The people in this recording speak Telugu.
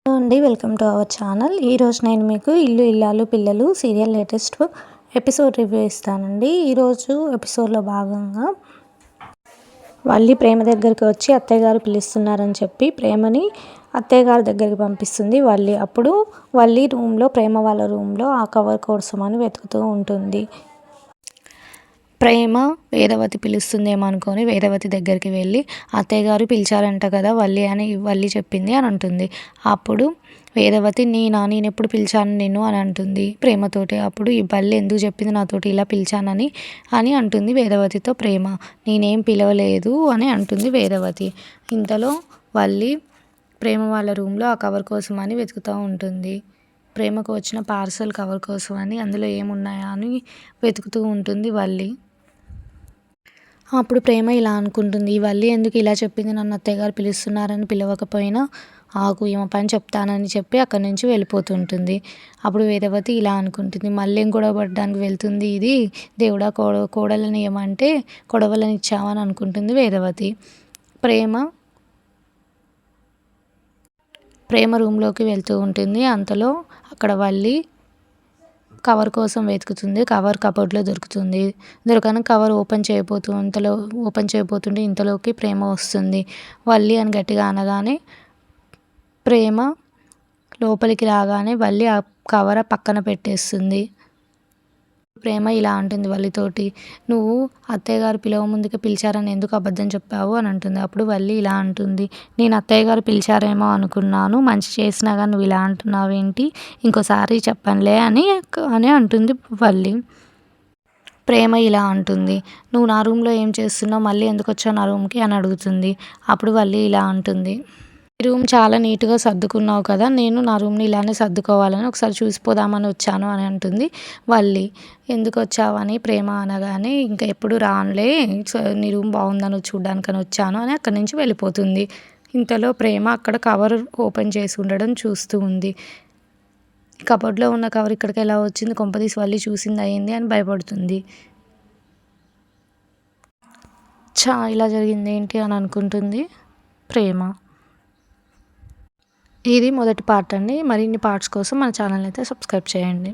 హలో అండి, వెల్కమ్ టు అవర్ ఛానల్. ఈరోజు నేను మీకు ఇల్లు ఇల్లాలు పిల్లలు సీరియల్ లేటెస్ట్ ఎపిసోడ్ రివ్యూ ఇస్తానండి. ఈరోజు ఎపిసోడ్లో భాగంగా వల్లి ప్రేమ దగ్గరికి వచ్చి అత్తయ్య గారు పిలుస్తున్నారని చెప్పి ప్రేమని అత్తయ్య గారి దగ్గరికి పంపిస్తుంది వల్లి. అప్పుడు వల్లి ప్రేమ వాళ్ళ రూమ్లో ఆ కవర్ కోసమని వెతుకుతూ ఉంటుంది. ప్రేమ వేదవతి పిలుస్తుందేమో అనుకొని వేదవతి దగ్గరికి వెళ్ళి అత్తయ్య గారు పిలిచారంట కదా వల్లి చెప్పింది అని అంటుంది. అప్పుడు వేదవతి నేను ఎప్పుడు పిలిచాను నిన్ను అని అంటుంది ప్రేమతోటి. అప్పుడు ఈ వల్లి ఎందుకు చెప్పింది నాతోటి ఇలా పిలిచానని అంటుంది వేదవతితో ప్రేమ. నేనేం పిలవలేదు అని అంటుంది వేదవతి. ఇంతలో వల్లి ప్రేమ వాళ్ళ రూమ్లో ఆ కవర్ కోసం అని వెతుకుతూ ఉంటుంది. ప్రేమకు వచ్చిన పార్సల్ కవర్ కోసం అని అందులో ఏమున్నాయా అని వెతుకుతూ ఉంటుంది వల్లి. అప్పుడు ప్రేమ ఇలా అనుకుంటుంది, ఈ వల్లి ఎందుకు ఇలా చెప్పింది, నన్ను అత్తయ్య గారు పిలుస్తున్నారని పిలవకపోయినా ఆగు ఈమె పని చెప్తానని చెప్పి అక్కడి నుంచి వెళ్ళిపోతుంటుంది. అప్పుడు వేదవతి ఇలా అనుకుంటుంది, మళ్ళీ ఏం గొడవ పడడానికి వెళ్తుంది ఇది, దేవుడా కోడలని ఏమంటే కొడవలని ఇచ్చామని అనుకుంటుంది వేదవతి. ప్రేమ రూమ్లోకి వెళ్తూ ఉంటుంది. అంతలో అక్కడ వల్లి కవర్ కోసం వెతుకుతుంది. కవర్ కబోర్డ్లో దొరుకుతుంది. దొరకని కవర్ ఓపెన్ చేయబోతుంటే ఇంతలోకి ప్రేమ వస్తుంది. వల్లి అని గట్టిగా అనగానే ప్రేమ లోపలికి రాగానే వల్లి ఆ కవర్ పక్కన పెట్టేస్తుంది. ప్రేమ ఇలా అంటుంది వల్లితోటి, నువ్వు అత్తయ్య గారు పిలవ ముందుకే పిలిచారని ఎందుకు అబద్ధం చెప్పావు అని అంటుంది. అప్పుడు వల్లి ఇలా అంటుంది, నేను అత్తయ్య గారు పిలిచారేమో అనుకున్నాను, మంచి చేసినా కానీ నువ్వు ఇలా అంటున్నావేంటి, ఇంకోసారి చెప్పనులే అని అంటుంది వల్లి. ప్రేమ ఇలా అంటుంది, నువ్వు నా రూమ్లో ఏం చేస్తున్నావు, మళ్ళీ ఎందుకు వచ్చావు నా రూమ్కి అని అడుగుతుంది. అప్పుడు వల్లి ఇలా అంటుంది, ఈ రూమ్ చాలా నీట్గా సర్దుకున్నావు కదా, నేను నా రూమ్ని ఇలానే సర్దుకోవాలని ఒకసారి చూసిపోదామని వచ్చాను అని అంటుంది వల్లి. ఎందుకు వచ్చావని ప్రేమ అనగానే ఇంకా ఎప్పుడు రానులే, నీ రూమ్ బాగుందని చూడ్డానికని వచ్చాను అని అక్కడి నుంచి వెళ్ళిపోతుంది. ఇంతలో ప్రేమ అక్కడ కవర్ ఓపెన్ చేసి ఉండడం చూస్తూ ఉంది. కబోర్డ్లో ఉన్న కవర్ ఇక్కడికి ఎలా వచ్చింది, కొంపదీసి వల్లి చూసింది అయ్యింది అని భయపడుతుంది. ఇలా జరిగింది ఏంటి అని అనుకుంటుంది ప్రేమ. ఇది మొదటి పార్ట్ అండి. మరిన్ని పార్ట్స్ కోసం మన ఛానల్ అయితే సబ్స్క్రైబ్ చేయండి.